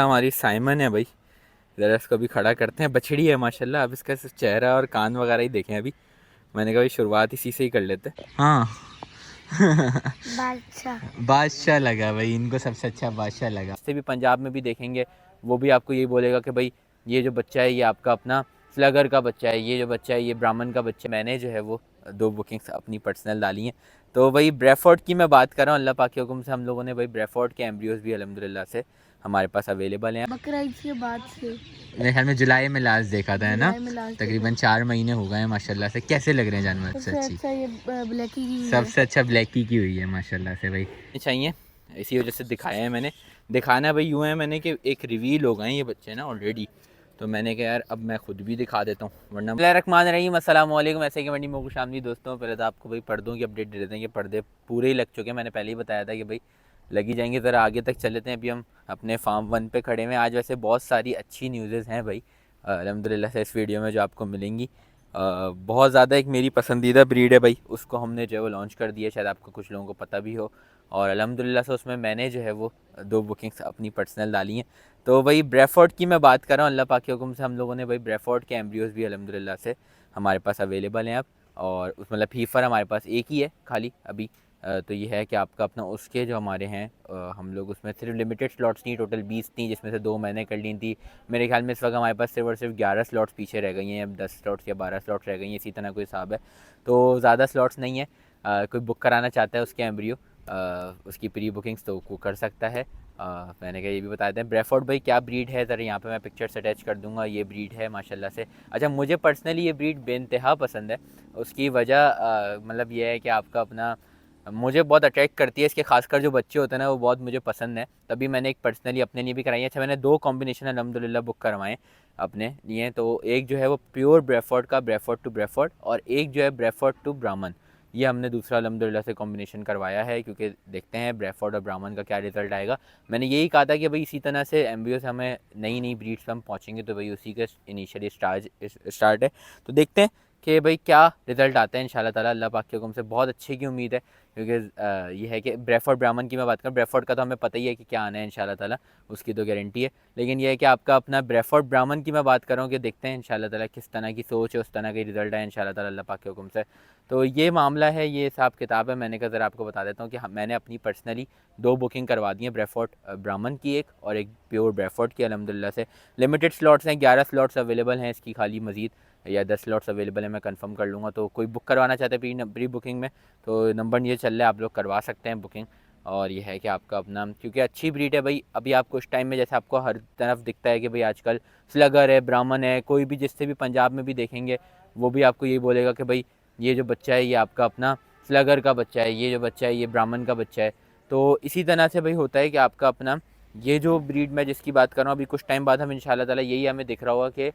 हमारी साइमन है भाई। ज़रा इसको भी खड़ा करते हैं। बछड़ी है माशाल्लाह। अब इसका चेहरा और कान वगैरह ही देखें अभी। मैंने कहा भाई शुरुआत इसी से ही कर लेते हैं। हाँ बादशाह बादशाह लगा भाई, इनको सबसे अच्छा बादशाह लगा। इससे भी पंजाब में भी देखेंगे, वो भी आपको यही बोलेगा कि भाई ये जो बच्चा है ये आपका अपना स्लगर का बच्चा है, ये जो बच्चा है ये ब्राह्मण का बच्चा। मैंने जो है वो 2 बुकिंग्स अपनी पर्सनल डाली हैं। तो भाई ब्रेफोर्ड की मैं बात कर रहा हूँ। अल्लाह पाक के हुक्म से हम लोगों ने भाई ब्रेफोर्ड के एम्ब्रियोज़ भी अल्हम्दुलिल्लाह से हमारे पास अवेलेबल हैं। बकरा ईद के बाद से मेरे ख्याल में जुलाई में लास्ट देखा था, है ना? तकरीबन 4 महीने हो गए हैं माशाल्लाह से। कैसे लग रहे हैं जानवर? सबसे अच्छा ये ब्लैकी की हुई है। सबसे अच्छा ब्लैकी की हुई है माशाल्लाह से भाई। चाहिए इसी वजह से दिखाया है मैंने। दिखाना भाई यूँ है मैंने कि एक रिवील हो गए हैं ये बच्चे ना ऑलरेडी। तो मैंने कहा यार अब मैं खुद भी दिखा देता हूँ, वरना रहमान रहीम अस्सलाम वालेकुम। ऐसे कि मंडी में खुशामदी दोस्तों। पहले तो आपको भाई पर्दों की अपडेट दे देते हैं कि पर्दे पूरे ही लग चुके हैं। मैंने पहले ही बताया था कि भाई लगी जाएंगे। ज़रा आगे तक चल लेते हैं। अभी हम अपने फार्म 1 पे खड़े हुए हैं। आज वैसे बहुत सारी अच्छी न्यूज़ेज़ हैं भाई अल्हम्दुलिल्लाह से इस वीडियो में जो आपको मिलेंगी। बहुत ज़्यादा एक मेरी पसंदीदा ब्रीड है भाई, उसको हमने जो है वो लॉन्च कर दिया, शायद आपको कुछ लोगों को पता भी हो। और अल्हम्दुलिल्लाह से उसमें मैंने जो है वो 2 बुकिंग्स अपनी पर्सनल डाली हैं। तो भाई ब्रेफोर्ड की मैं बात कर रहा हूँ। अल्लाह पाक के हुक्म से हम लोगों ने भाई ब्रेफोर्ड के एम्ब्रियोज़ भी अल्हम्दुलिल्लाह से हमारे पास अवेलेबल हैं अब। और उस मतलब फीफर हमारे पास एक ही है खाली अभी। तो ये है कि आपका अपना उसके जो हमारे हैं हम लोग उसमें सिर्फ लिमिटेड स्लॉट्स नहीं, टोटल 20 थी जिसमें से 2 मैंने कर ली थी। मेरे ख्याल में इस वक्त हमारे पास सिर्फ और सिर्फ 11 स्लॉट्स पीछे रह गई हैं, अब 10 स्लॉट्स या 12 स्लॉट्स रह गई हैं, इसी तरह कोई हिसाब है। तो ज़्यादा स्लॉट्स नहीं है। कोई बुक कराना चाहता है उसके एम्ब्रियो उसकी प्री बुकिंग्स तो वो कर सकता है। मैंने कहा ये भी बता दें ब्रेफोर्ड भाई क्या ब्रीड है, ज़रा यहाँ पे मैं पिक्चर्स अटैच कर दूँगा। ये ब्रीड है माशाल्लाह से। अच्छा मुझे पर्सनली ये ब्रीड बेइंतहा पसंद है। उसकी वजह मतलब ये है कि आपका अपना मुझे बहुत अट्रैक्ट करती है इसके, खासकर जो बच्चे होते हैं ना वो बहुत मुझे पसंद है। तभी मैंने एक पर्सनली अपने लिए भी कराई है। अच्छा मैंने 2 कॉम्बिनेशन अल्हम्दुलिल्लाह बुक करवाएं अपने लिए। तो एक जो है वो प्योर ब्रेफोर्ड का, ब्रेफोर्ड टू ब्रेफोर्ड, और एक जो है ब्रेफोर्ड टू ब्राह्मण। ये हमने दूसरा अल्हम्दुलिल्लाह से कॉम्बिनेशन करवाया है, क्योंकि देखते हैं ब्रेफोर्ड और ब्राह्मण का क्या रिज़ल्ट आएगा। मैंने यही कहा था कि भाई इसी तरह से एम्ब्रियो से हमें नई नई ब्रीड्स पर हम पहुँचेंगे, तो भाई उसी का इनिशियली स्टार्ट है। तो देखते हैं कि भाई क्या रिज़ल्ट आता है इंशाल्लाह ताला। अल्लाह पाक के हुक्म से बहुत अच्छे की उम्मीद है, क्योंकि ये है कि ब्रेफोर्ड ब्राह्मण की मैं बात करूँ, ब्रेफोर्ड का तो हमें पता ही है कि क्या आना है इंशाल्लाह ताला, उसकी तो गारंटी है। लेकिन ये है कि आपका अपना ब्रेफोर्ड ब्राह्मण की मैं बात कर रहा हूँ कि देखते हैं इंशाल्लाह ताला किस तरह की सोच है, उस तरह का रिज़ल्ट है इंशाल्लाह ताला अल्लाह पाक के हुक्म से। तो ये मामला है, ये हिसाब किताब है। मैंने कहा ज़रा आपको बता देता हूँ कि मैंने अपनी पर्सनली 2 बुकिंग करवा दी है, ब्रेफोर्ड ब्राह्मण की एक और एक प्योर ब्रेफोर्ड की अल्हम्दुलिल्लाह से। लिमिटेड स्लॉट्स हैं, 11 स्लॉट्स अवेलेबल हैं इसकी खाली, मज़ीद या 10 स्लॉट्स अवेलेबल है, मैं कंफर्म कर लूँगा। तो कोई बुक करवाना चाहते हैं प्री बुकिंग में तो नंबर ये चल रहा है, आप लोग करवा सकते हैं बुकिंग। और ये है कि आपका अपना, क्योंकि अच्छी ब्रीड है भाई। अभी आपको उस टाइम में जैसे आपको हर तरफ दिखता है कि भाई आजकल स्लगर है, ब्राह्मण है, कोई भी जिससे भी पंजाब में भी देखेंगे वो भी आपको यही बोलेगा कि भाई ये जो बच्चा है ये आपका अपना स्लगर का बच्चा है, ये जो बच्चा है ये ब्राह्मण का बच्चा है। तो इसी तरह से भाई होता है कि आपका अपना ये जो ब्रीड मैं जिसकी बात कर रहा हूँ, अभी कुछ टाइम बाद हम इंशाल्लाह ताला यही हमें दिख रहा होगा कि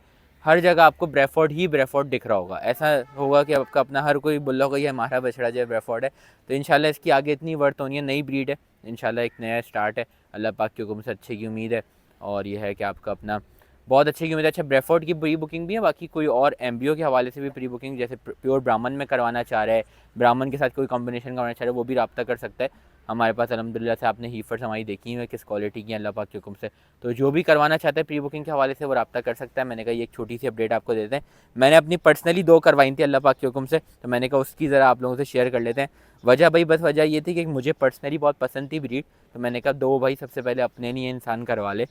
हर जगह आपको ब्रेफोर्ड ही ब्रेफोर्ड दिख रहा होगा। ऐसा होगा कि आपका अपना हर कोई बोल रहा होगा ये हमारा बछड़ा जो है ब्रेफोर्ड है। तो इंशाल्लाह इसकी आगे इतनी वर्थ होनी है, नई ब्रीड है इंशाल्लाह, एक नया स्टार्ट है। अल्लाह पाक के हुक्म से अच्छे की उम्मीद है। और ये है कि आपका अपना बहुत अच्छे की उम्मीद है। अच्छा ब्रेफोर्ड की प्री बुकिंग भी है, बाकी कोई और एम्ब्रियो के हवाले से भी प्री बुकिंग, जैसे प्योर ब्राह्मण में करवाना चाह रहा है, ब्राह्मण के साथ कोई कॉम्बिनेशन करवाना चाह रहा है, वो भी रब्ता कर सकता है हमारे पास अल्हम्दुलिल्लाह से। आपने हीफर्स हमारी देखी हुई है किस क्वालिटी की, अल्लाह पाक के हुक्म से। तो जो भी करवाना चाहता है प्री बुकिंग के हवाले से वो रब्ता कर सकता है। मैंने कहा ये एक छोटी सी अपडेट आपको देते हैं। मैंने अपनी पर्सनली 2 करवाई थी अल्लाह पाक के हुक्म से, तो मैंने कहा उसकी ज़रा आप लोगों से शेयर कर लेते हैं। वजह भाई बस वजह ये थी कि मुझे पर्सनली बहुत पसंद थी ब्रीड, तो मैंने कहा 2 भाई सबसे पहले अपने लिए इंसान करवा ले,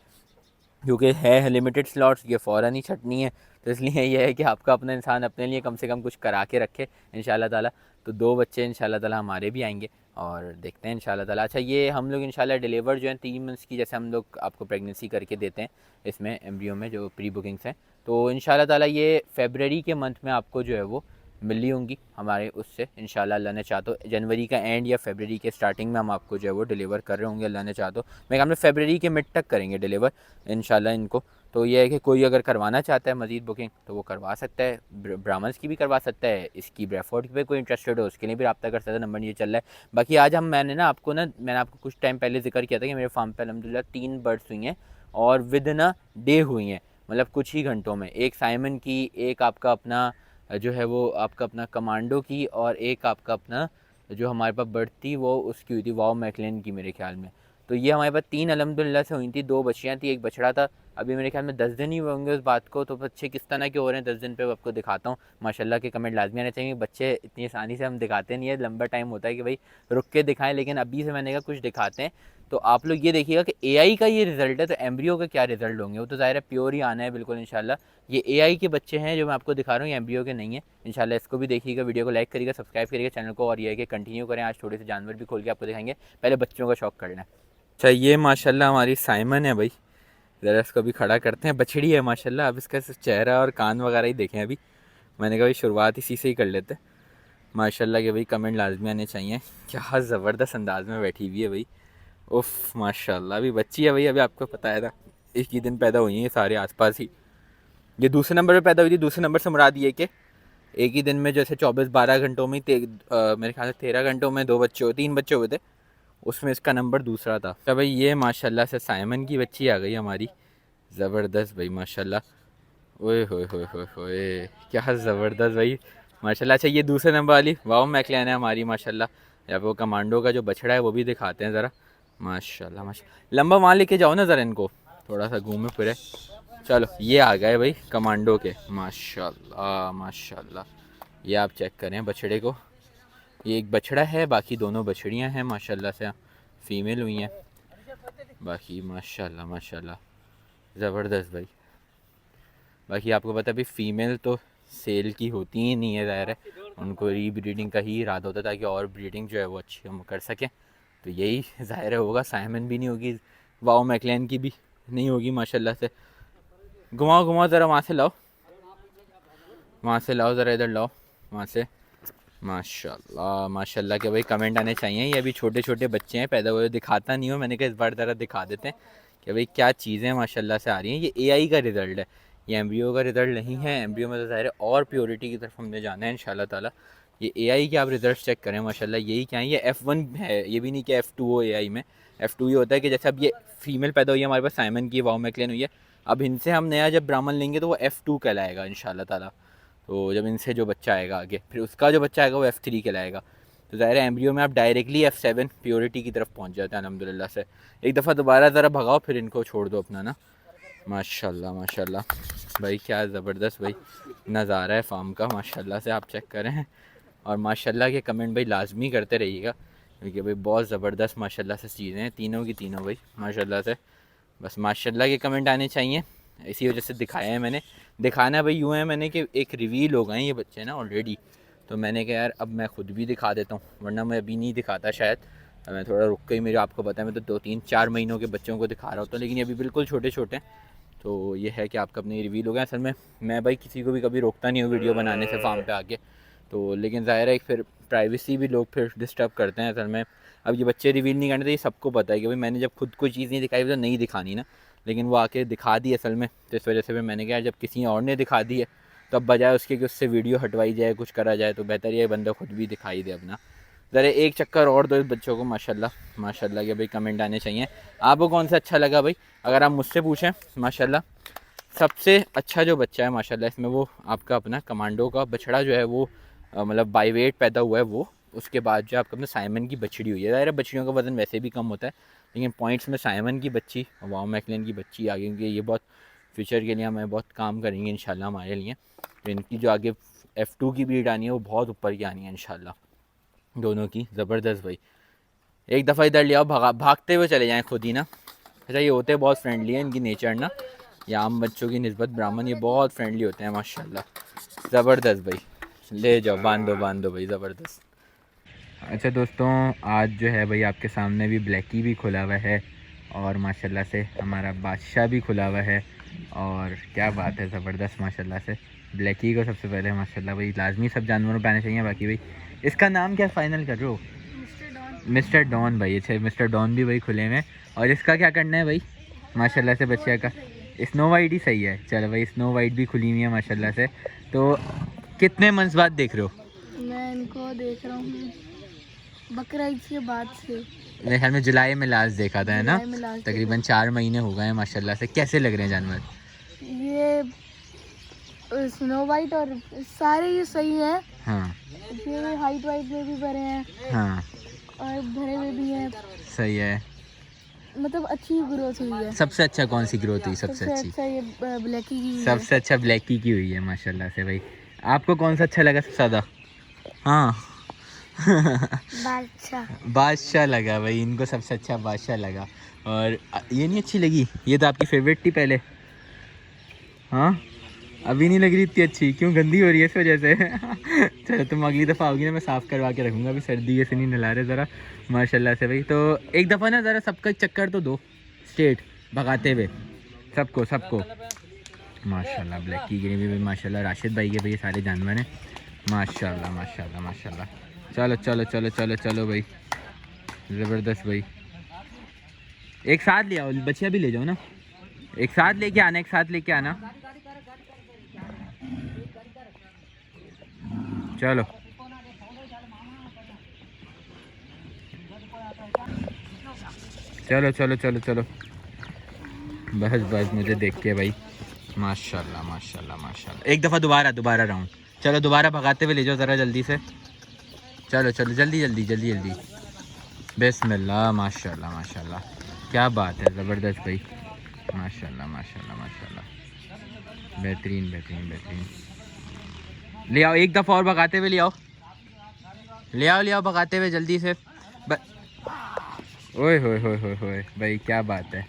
क्योंकि है लिमिटेड स्लॉट्स, ये फ़ौरन ही छटनी है। तो इसलिए ये है कि आपका अपना इंसान अपने लिए कम से कम कुछ करा के रखे इंशाल्लाह ताला। तो 2 बच्चे इंशाल्लाह ताला हमारे भी आएंगे और देखते हैं इंशाल्लाह ताला। अच्छा ये हम लोग इंशाल्लाह डिलीवर जो है 3 मंथ्स की, जैसे हम लोग आपको प्रेगनेंसी करके देते हैं इसमें एम्ब्रियो में जो प्री बुकिंग्स हैं, तो इंशाल्लाह ताला ये फ़रवरी के मंथ में आपको जो है वो मिली होंगी हमारे उससे इंशाल्लाह। अल्लाह ने चाहा तो जनवरी का एंड या फरवरी के स्टार्टिंग में हम आपको जो है वो डिलीवर कर रहे होंगे, अल्लाह ने चाहा तो। मेरे ख्याल में फरवरी के मिड तक करेंगे डिलीवर इंशाल्लाह इनको। तो ये है कि कोई अगर करवाना चाहता है मज़ीद बुकिंग तो वो करवा सकता है, ब्राह्मण्स की भी करवा सकता है, इसकी ब्रेफोर्ड पे कोई इंटरेस्टेड हो उसके लिए भी रब्ता कर सकता है, नंबर ये चल रहा है। बाकी आज हम मैंने आपको कुछ टाइम पहले जिक्र किया था कि मेरे फार्म पे अल्हम्दुलिल्लाह 3 बर्ड्स हुई हैं और विद इन डे हुई हैं, मतलब कुछ ही घंटों में। एक साइमन की, एक आपका अपना जो है वो आपका अपना कमांडो की, और एक आपका अपना जो हमारे पास बर्ड थी वो उसकी हुई थी वाओ मैकलेन की मेरे ख्याल में। तो ये हमारे पास 3 अल्हम्दुलिल्लाह से हुई थी, 2 बच्चियाँ थी, 1 बछड़ा था। अभी मेरे ख्याल में 10 दिन ही होंगे उस बात को। तो बच्चे किस तरह के हो रहे हैं 10 दिन पे आपको दिखाता हूँ। माशाल्लाह के कमेंट लाजमी आने चाहिए। बच्चे इतनी आसानी से हम दिखाते नहीं है, लंबा टाइम होता है कि भाई रुक के दिखाएं, लेकिन अभी से मैंने कहा कुछ दिखाते हैं। तो आप लोग ये देखिएगा कि एआई का ये रिज़ल्ट है, तो एम्ब्रियो का क्या रिज़ल्ट होंगे, वो तो ज़ाहिर है प्योर ही आना है बिल्कुल इंशाल्लाह। ये एआई के बच्चे हैं जो मैं आपको दिखा रहा हूँ, ये एम्ब्रियो के नहीं है इंशाल्लाह। इसको भी देखिएगा, वीडियो को लाइक करिएगा, सब्सक्राइब करिएगा चैनल को, और ये है कि कंटिन्यू करें। आज थोड़े से जानवर भी खोल के आपको दिखाएंगे, पहले बच्चों का शौक कर लें। अच्छा, ये माशाल्लाह हमारी साइमन है भाई, ज़रा इसको भी खड़ा करते हैं। बछड़ी है माशाल्लाह। अब इसका चेहरा और कान वगैरह ही देखें अभी। मैंने कहा भाई शुरुआत इसी से ही कर लेते माशाल्लाह के भाई कमेंट लाजमी आने चाहिए। क्या ज़बरदस्त अंदाज में बैठी हुई है भाई, उफ़ माशाल्लाह। अभी बच्ची है भाई, अभी आपको पता है था एक ही दिन पैदा हुई है सारे आसपास ही। ये दूसरे नंबर पे पैदा हुई थी। दूसरे नंबर से मुराद ये कि एक ही दिन में जैसे 24-12 घंटों में मेरे ख्याल से 13 घंटों में 3 बच्चे हुए थे, उसमें इसका नंबर दूसरा था। तो भाई ये माशाल्लाह से साइमन की बच्ची आ गई हमारी, ज़बरदस्त भाई माशाल्लाह। ओए होए होए होए होए, क्या ज़बरदस्त भाई माशाल्लाह। अच्छा, ये दूसरे नंबर वाली वाओ मैकलैन है हमारी माशाल्लाह। या वो कमांडो का जो बछड़ा है वो भी दिखाते हैं ज़रा। माशाल्लाह माशाल्लाह, लंबा वहाँ लेके जाओ ना ज़रा इनको, थोड़ा सा घूमे फिरे। चलो, ये आ गए भाई कमांडो के माशाल्लाह माशाल्लाह। ये आप चेक करें बछड़े को, ये एक बछड़ा है, बाकी दोनों बछड़ियाँ हैं माशाल्लाह से, फीमेल हुई हैं बाकी माशाल्लाह माशाल्लाह, ज़बरदस्त भाई। बाकी आपको पता है भाई फ़ीमेल तो सेल की होती ही नहीं है, ज़ाहिर है उनको रीब्रीडिंग का ही इरादा होता है ताकि और ब्रीडिंग जो है वो अच्छी हम कर सकें। तो यही ज़ाहिर है होगा, साइमन भी नहीं होगी, वाओ मैकलैन की भी नहीं होगी माशाल्लाह से। घुमाओ घुमाओ ज़रा, वहाँ से लाओ, वहाँ से लाओ ज़रा, इधर लाओ वहाँ से। माशाल्लाह माशाल्लाह के भाई कमेंट आने चाहिए। ये अभी छोटे छोटे बच्चे हैं, पैदा हुए, दिखाता नहीं हो, मैंने कहा इस बार ज़रा दिखा देते हैं कि भाई क्या चीज़ें माशाल्लाह से आ रही हैं। ये एआई का रिज़ल्ट है, ये एम्ब्रियो का रिज़ल्ट नहीं है। एम्ब्रियो में तो ज़ाहिर है और प्योरिटी की तरफ हमने जाना है इंशाल्लाह ताला। ये एआई के आप रिज़ल्ट चेक करें माशाल्लाह, यही क्या है, ये F1 है, ये भी नहीं कि F2 हो एआई में। F2 ये होता है कि जैसे अब ये फीमेल पैदा हुई है हमारे पास, साइमन की, वाओ मैकलैन हुई है, अब इनसे हम नया जब ब्राह्मण लेंगे तो वो F2 कहलाएगा इंशाल्लाह ताला। तो जब इनसे जो बच्चा आएगा आगे, फिर उसका जो बच्चा आएगा वो F3 कहलाएगा। तो ज़ाहिर है एम्ब्रियो में आप डायरेक्टली F7 प्योरिटी की तरफ पहुंच जाते हैं अल्हम्दुलिल्लाह से। एक दफ़ा दोबारा ज़रा भगाओ, फिर इनको छोड़ दो अपना ना। माशाल्लाह माशाल्लाह भाई, क्या ज़बरदस्त भाई नज़ारा है फार्म का माशाल्लाह से, आप चेक करें। और माशाल्लाह के कमेंट भाई लाजमी करते रहिएगा, क्योंकि भाई बहुत ज़बरदस्त माशाल्लाह से चीज़ें हैं तीनों की तीनों भाई माशाल्लाह से। बस माशाल्लाह के कमेंट आने चाहिए, इसी वजह से दिखाया है मैंने। दिखाना भाई यूँ है मैंने कि एक रिवील हो गए हैं ये बच्चे ना ऑलरेडी, तो मैंने कहा यार अब मैं ख़ुद भी दिखा देता हूँ, वरना मैं अभी नहीं दिखाता शायद। मैं थोड़ा रुक के ही, मेरे आपको पता है मैं तो 2-3-4 महीनों के बच्चों को दिखा रहा होता हूँ, लेकिन ये अभी बिल्कुल छोटे छोटे हैं। तो ये है कि आपका अपने रिवील हो गया। असल में मैं भाई किसी को भी कभी रोकता नहीं हूँ वीडियो बनाने से फार्म पे आके, तो लेकिन ज़ाहिर है फिर प्राइवेसी भी लोग फिर डिस्टर्ब करते हैं असल में। अब ये बच्चे रिवील नहीं करने, तो ये सबको पता है कि भाई मैंने जब खुद कोई चीज़ नहीं दिखाई तो नहीं दिखानी ना, लेकिन वो आके दिखा दी असल में। तो इस वजह से फिर मैंने कहा जब किसी और ने दिखा दी है तो अब बजाय उसके कि उससे वीडियो हटवाई जाए, कुछ करा जाए, तो बेहतर ये बंदा खुद भी दिखाई दे अपना। ज़रा एक चक्कर और दो इस बच्चों को माशाल्लाह माशाल्लाह के भाई कमेंट आने चाहिए। आपको कौन सा अच्छा लगा भाई, अगर आप मुझसे पूछें माशाल्लाह सबसे अच्छा जो बच्चा है माशाल्लाह इसमें, वो आपका अपना कमांडो का बछड़ा जो है वो मतलब बाई वेट पैदा हुआ है वो। उसके बाद जो आपका अपना साइमन की बछड़ी हुई है, ज़ाहिर है बछड़ियों का वज़न वैसे भी कम होता है, लेकिन पॉइंट्स में साइमन की बच्ची और वाओ मैकलैन की बच्ची आ गई, क्योंकि ये बहुत फ्यूचर के लिए हमें बहुत काम करेंगे इंशाल्लाह हमारे लिए। तो इनकी जो आगे F2 की ब्रीड आनी है वो बहुत ऊपर की आनी है इंशाल्लाह दोनों की। ज़बरदस्त भाई, एक दफ़ा इधर ले आओ, भागते हुए चले जाएँ खुद ही ना। अच्छा, ये होते बहुत फ्रेंडली है, इनकी नेचर ना, या आम बच्चों की निस्बत ब्राह्मण ये बहुत फ्रेंडली होते हैं माशाल्लाह। ज़बरदस्त भाई, ले जाओ, बांध दो भाई, ज़बरदस्त। अच्छा दोस्तों, आज जो है भाई आपके सामने भी ब्लैकी भी खुला हुआ है, और माशाल्लाह से हमारा बादशाह भी खुला हुआ है, और क्या बात है ज़बरदस्त माशाल्लाह से। ब्लैकी को सबसे पहले माशाल्लाह भाई लाजमी सब जानवरों पे आने चाहिए। बाकी भाई इसका नाम क्या फ़ाइनल कर रहे हो? मिस्टर डॉन भाई। अच्छा, मिस्टर डॉन भी भाई खुले में। और इसका क्या करना है भाई माशाल्लाह से बच्चे का? स्नो वाइट ही सही है। चलो भाई, स्नो वाइट भी खुली हुई है माशाल्लाह से। तो कितने मंथ्स बाद देख रहे हो? मैं इनको देख रहा हूँ बकरा ईद के बाद से। मेरे ख्याल में जुलाई में लास्ट देखा था, है ना? जुलाई में लास्ट तकरीबन 4 महीने हो गए हैं माशाल्लाह से। कैसे लग रहे हैं जानवर? ये स्नो वाइट और सारे ये सही हैं। हाँ, ये हाइट वाइट में भी भरे हैं, हाँ, और भरे हुए भी हैं। सही है। मतलब अच्छी ग्रोथ हुई है। सबसे अच्छा कौन सी ग्रोथ हुई सबसे अच्छी? अच्छा ये ब्लैकी की हुई है। सबसे अच्छा ब्लैकी की हुई है माशाल्लाह से भाई। आपको कौन सा अच्छा लगा सबसे ज़्यादा? हाँ बादशाह। बादशाह लगा भाई, इनको सबसे अच्छा बादशाह लगा। और ये नहीं अच्छी लगी? ये तो आपकी फेवरेट थी पहले। हाँ अभी नहीं लग रही इतनी अच्छी, क्यों गंदी हो रही है इस वजह से? चलो तुम अगली दफ़ा आओगी ना मैं साफ़ करवा के रखूँगा, अभी सर्दी से नहीं नला रहे ज़रा माशाल्लाह से भाई। तो एक दफ़ा ना ज़रा सबका चक्कर तो दो स्ट्रेट भगाते हुए, सबको सबको। माशाल्लाह ब्लैक की गिनी भी माशाल्लाह, राशिद भाई के भाई सारे जानवर हैं माशाल्लाह माशाल्लाह माशाल्लाह। चलो चलो चलो चलो चलो भाई, ज़बरदस्त भाई। एक साथ ले आओ, बच्चियाँ भी ले जाओ ना, एक साथ लेके आना, एक साथ लेके आना। चलो चलो चलो चलो चलो, बस बस मुझे देख के भाई माशाल्लाह माशाल्लाह माशाल्लाह। एक दफ़ा दोबारा राउंड, चलो दोबारा भगाते हुए ले जाओ ज़रा जल्दी से। चलो चलो जल्दी जल्दी जल्दी जल्दी, बिस्मिल्लाह माशाल्लाह माशाल्लाह, क्या बात है, ज़बरदस्त भाई माशाल्लाह माशाल्लाह माशाल्लाह, बेहतरीन बेहतरीन बेहतरीन। ले आओ एक दफ़ा और भगाते हुए ले आओ, ले आओ भगाते हुए जल्दी से। ओए होए होए होए होए भाई क्या बात है।